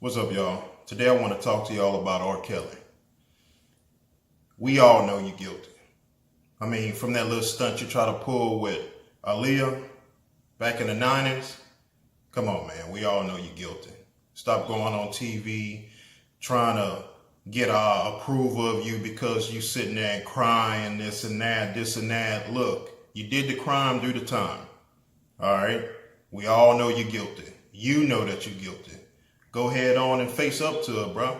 What's up, y'all? Today I want to talk to y'all about R. Kelly. We all know you're guilty. I mean, from that little stunt you try to pull with Aaliyah back in the 90s, come on, man. We all know you're guilty. Stop going on TV trying to get our approval of you because you sitting there and crying this and that. Look, you did the crime, do the time. All right? We all know you're guilty. You know that you're guilty. Go ahead on and face up to it, bro.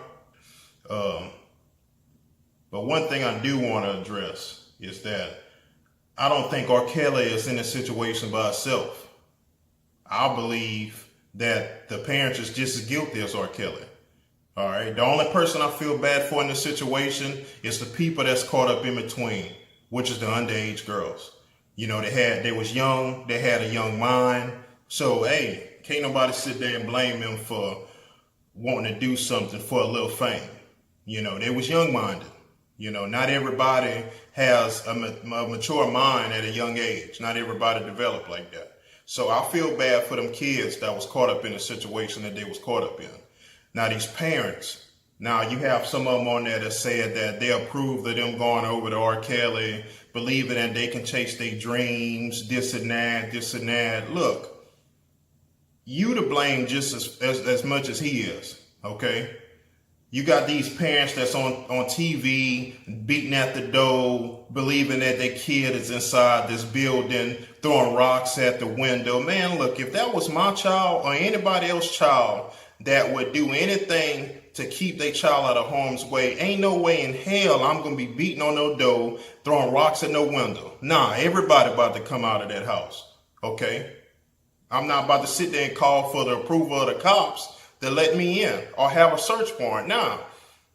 But one thing I do want to address is that I don't think R. Kelly is in a situation by herself. I believe that the parents is just as guilty as R. Kelly. All right. The only person I feel bad for in this situation is the people that's caught up in between, which is the underage girls. You know, they was young. They had a young mind. So, hey, can't nobody sit there and blame them for wanting to do something for a little fame. You know, they was young-minded. You know, not everybody has a mature mind at a young age. Not everybody developed like that. So I feel bad for them kids that was caught up in a situation that they was caught up in. Now these parents, now you have some of them on there that said that they approve of them going over to R. Kelly, believing that they can chase their dreams, this and that. Look, you to blame just as much as he is, okay? You got these parents that's on TV beating at the door, believing that their kid is inside this building, throwing rocks at the window. Man, look, if that was my child or anybody else's child that would do anything to keep their child out of harm's way, ain't no way in hell I'm going to be beating on no door, throwing rocks at no window. Nah, everybody about to come out of that house, okay? I'm not about to sit there and call for the approval of the cops to let me in or have a search warrant. Now,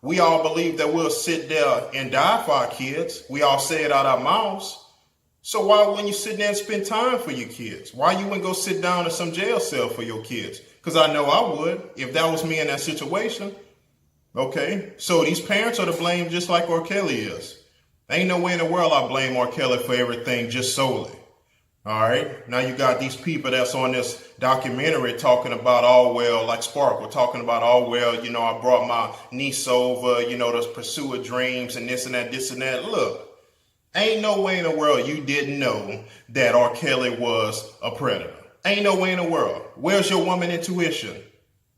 we all believe that we'll sit there and die for our kids. We all say it out our mouths. So why wouldn't you sit there and spend time for your kids? Why you wouldn't go sit down in some jail cell for your kids? Because I know I would if that was me in that situation. Okay, so these parents are to blame just like R. Kelly is. Ain't no way in the world I blame R. Kelly for everything just solely. All right. Now you got these people that's on this documentary talking about, oh, well, like Spark, we're talking about, oh, well, you know, I brought my niece over, you know, to pursue her dreams and this and that. Look, ain't no way in the world you didn't know that R. Kelly was a predator. Ain't no way in the world. Where's your woman intuition?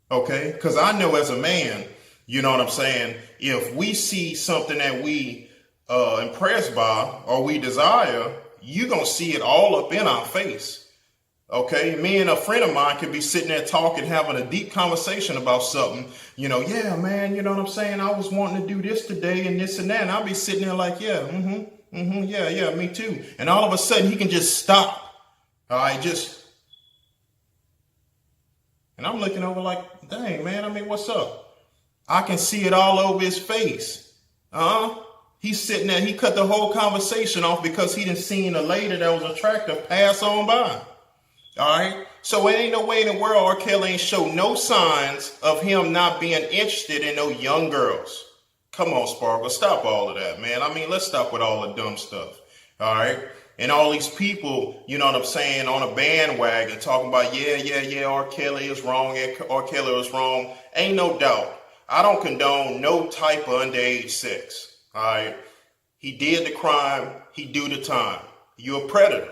OK, because I know as a man, you know what I'm saying? If we see something that we impressed by or we desire, you're going to see it all up in our face. Okay. Me and a friend of mine could be sitting there talking, having a deep conversation about something, you know, yeah, man, you know what I'm saying? I was wanting to do this today and this and that. And I'll be sitting there like, yeah, yeah, me too. And all of a sudden he can just stop. All right. And I'm looking over like, dang, man, I mean, what's up? I can see it all over his face. He's sitting there, he cut the whole conversation off because he done seen a lady that was attractive pass on by. All right. So it ain't no way in the world R. Kelly ain't show no signs of him not being interested in no young girls. Come on, Sparkle, stop all of that, man. I mean, let's stop with all the dumb stuff. All right. And all these people, you know what I'm saying, on a bandwagon talking about, yeah, R. Kelly is wrong. R. Kelly is wrong. Ain't no doubt. I don't condone no type of underage sex. All right. He did the crime. He do the time. You're a predator.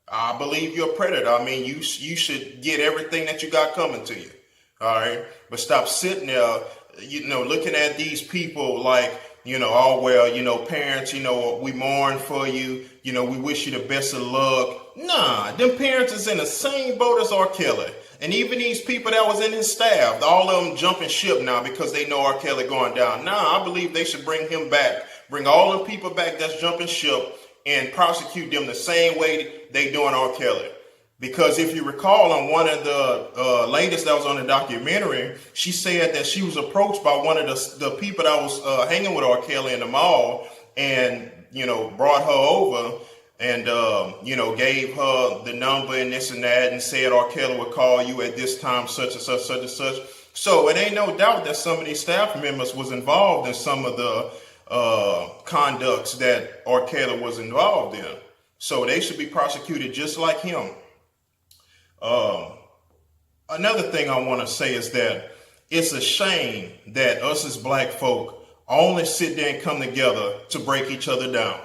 I believe you're a predator. I mean, you should get everything that you got coming to you. All right. But stop sitting there, you know, looking at these people like, you know, oh, well, you know, parents, you know, we mourn for you. You know, we wish you the best of luck. Nah, them parents is in the same boat as R. Kelly. And even these people that was in his staff, all of them jumping ship now because they know R. Kelly going down. Nah, I believe they should bring him back. Bring all them people back that's jumping ship and prosecute them the same way they doing R. Kelly. Because if you recall on one of the latest that was on the documentary, she said that she was approached by one of the people that was hanging with R. Kelly in the mall and, you know, brought her over and, you know, gave her the number and this and that and said R. Kelly would call you at this time, such and such, such and such. So it ain't no doubt that some of these staff members was involved in some of the conducts that R. Kelly was involved in. So they should be prosecuted just like him. Another thing I want to say is that it's a shame that us as black folk only sit there and come together to break each other down.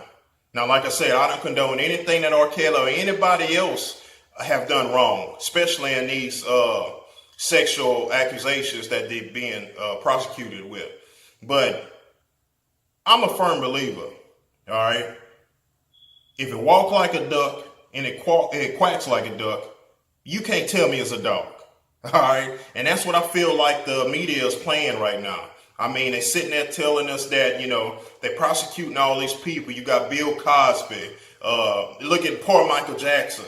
Now, like I said, I don't condone anything that RKelly or anybody else have done wrong, especially in these sexual accusations that they're being prosecuted with. But I'm a firm believer, all right? If it walks like a duck and it quacks like a duck, you can't tell me it's a dog, all right? And that's what I feel like the media is playing right now. I mean, they're sitting there telling us that, they're prosecuting all these people. You got Bill Cosby. Look at poor Michael Jackson.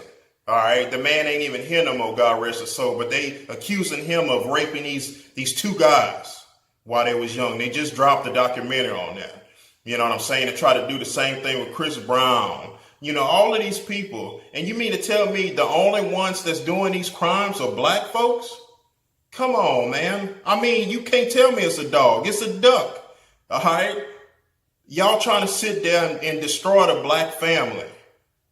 All right. The man ain't even here no more, God rest his soul. But they accusing him of raping these two guys while they was young. They just dropped a documentary on that. You know what I'm saying? To try to do the same thing with Chris Brown. All of these people. And you mean to tell me the only ones that's doing these crimes are black folks? Come on, man. I mean, you can't tell me it's a dog. It's a duck. All right. Y'all trying to sit there and destroy the black family.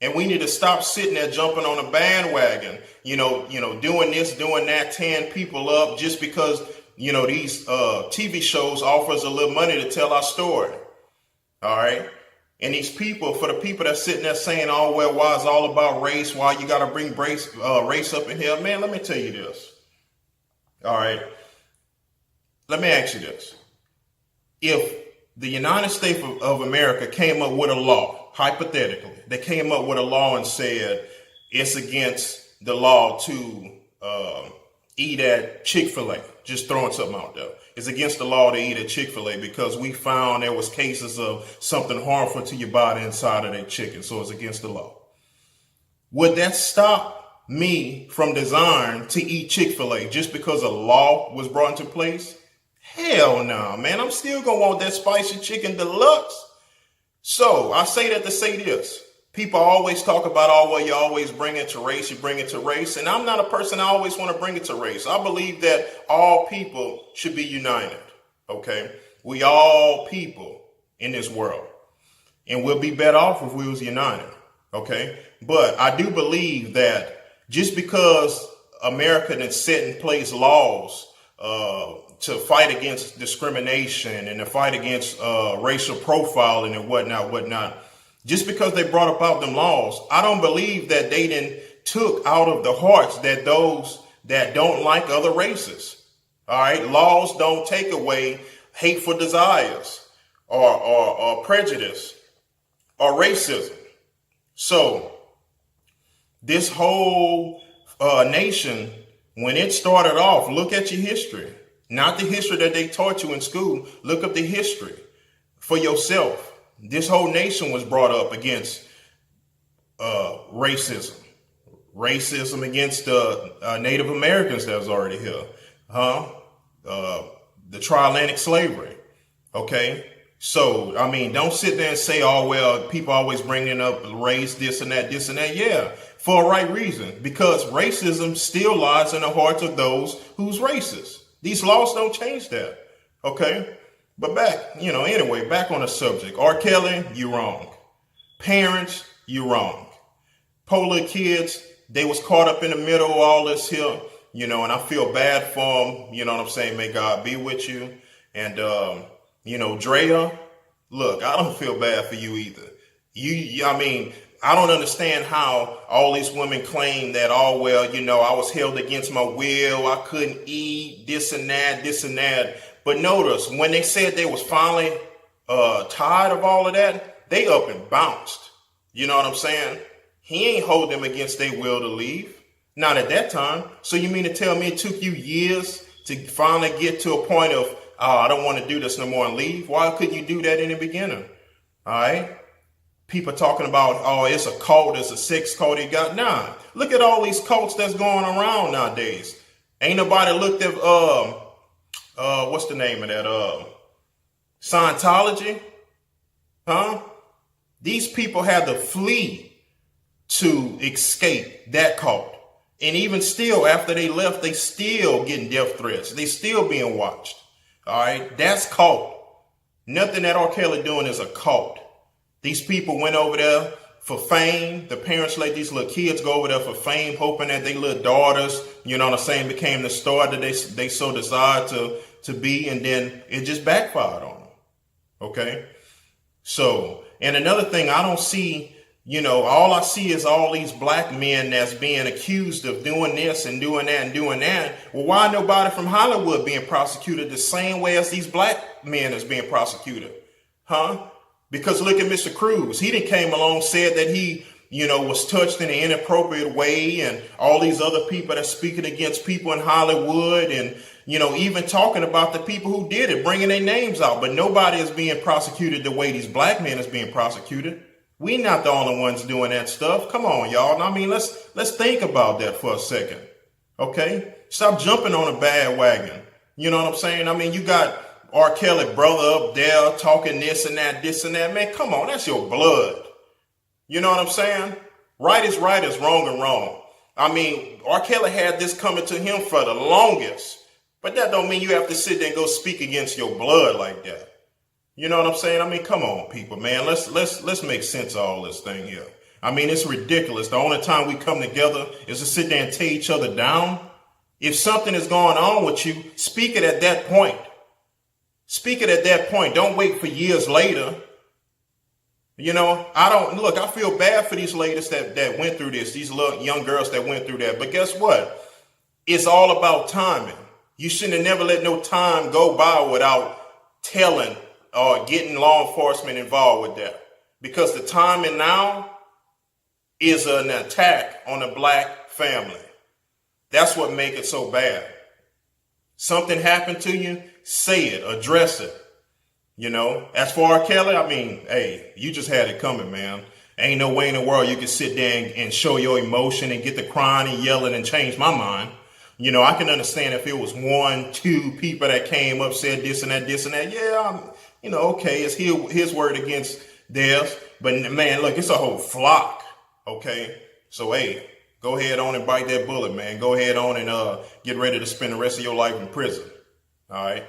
And we need to stop sitting there jumping on a bandwagon, doing this, doing that, tearing people up just because, these TV shows offer us a little money to tell our story. All right. And these people, for the people that's sitting there saying, oh, well, why it's all about race? Why you got to bring race up in here? Man, let me tell you this. All right. Let me ask you this. If the United States of America came up with a law, hypothetically, they came up with a law and said it's against the law to eat at Chick-fil-A, just throwing something out there. It's against the law to eat at Chick-fil-A because we found there was cases of something harmful to your body inside of that chicken. So it's against the law. Would that stop me from desiring to eat Chick-fil-A just because a law was brought into place? Hell no, man. I'm still going to want that spicy chicken deluxe. So I say that to say this. People always talk about, oh, well, you always bring it to race. You bring it to race. And I'm not a person I always want to bring it to race. I believe that all people should be united. OK, we all people in this world and we'll be better off if we was united. OK, but I do believe that just because America has set in place laws to fight against discrimination and to fight against racial profiling and whatnot, just because they brought about them laws, I don't believe that they then took out of the hearts that those that don't like other races. All right. Laws don't take away hateful desires or prejudice or racism. So this whole nation, when it started off, look at your history, not the history that they taught you in school. Look up the history for yourself. This whole nation was brought up against racism against Native Americans that was already here, the transatlantic slavery. OK, so, I mean, don't sit there and say, oh, well, people always bringing up race, this and that. Yeah, for a right reason, because racism still lies in the hearts of those who's racist. These laws don't change that. OK, but anyway, back on the subject. RKelly, you wrong. Parents, you wrong. Poor little kids, they was caught up in the middle of all this here, and I feel bad for them. You know what I'm saying? May God be with you. And, Drea, look, I don't feel bad for you either. I don't understand how all these women claim that, oh, well, I was held against my will. I couldn't eat this and that. But notice when they said they was finally tired of all of that, they up and bounced. You know what I'm saying? He ain't hold them against their will to leave. Not at that time. So you mean to tell me it took you years to finally get to a point of, oh, I don't want to do this no more and leave? Why couldn't you do that in the beginning? All right. People talking about, oh, it's a cult, it's a sex cult. Nah, look at all these cults that's going around nowadays. Ain't nobody looked at, what's the name of that? Scientology? These people had to flee to escape that cult. And even still, after they left, they still getting death threats. They still being watched. All right. That's cult. Nothing that RKelly doing is a cult. These people went over there for fame. The parents let these little kids go over there for fame, hoping that their little daughters, you know what I'm saying, became the star that they so desired to be, and then it just backfired on them. Okay? So, and another thing, I don't see, you know, all I see is all these black men that's being accused of doing this and doing that and doing that. Well, why nobody from Hollywood being prosecuted the same way as these black men is being prosecuted? Huh? Because look at Mr. Cruz. He done came along, said that he, you know, was touched in an inappropriate way, and all these other people that's speaking against people in Hollywood, and, you know, even talking about the people who did it, bringing their names out. But nobody is being prosecuted the way these black men is being prosecuted. We not the only ones doing that stuff. Come on, y'all. I mean, let's think about that for a second. Okay? Stop jumping on a bandwagon. You know what I'm saying? I mean, you got RKelly brother up there talking this and that. Man, come on, that's your blood. You know what I'm saying? Right is wrong is wrong. I mean, RKelly had this coming to him for the longest, but that don't mean you have to sit there and go speak against your blood like that. You know what I'm saying? I mean, come on, people, man. Let's make sense of all this thing here. I mean, it's ridiculous. The only time we come together is to sit there and tear each other down. If something is going on with you, speak it at that point. Speak it at that point. Don't wait for years later. You know, I feel bad for these ladies that went through this, these little young girls that went through that. But guess what? It's all about timing. You shouldn't have never let no time go by without telling or getting law enforcement involved with that. Because the timing now is an attack on a black family. That's what makes it so bad. Something happened to you, say it, address it. You know, as for RKelly, I mean, hey, you just had it coming, man. Ain't no way in the world you can sit there and show your emotion and get to crying and yelling and change my mind. You know, I can understand if it was 1, 2 people that came up, said this and that. Yeah, you know, okay, it's his word against theirs. But man, look, it's a whole flock. Okay, so hey, go ahead on and bite that bullet, man. Go ahead on and get ready to spend the rest of your life in prison. All right.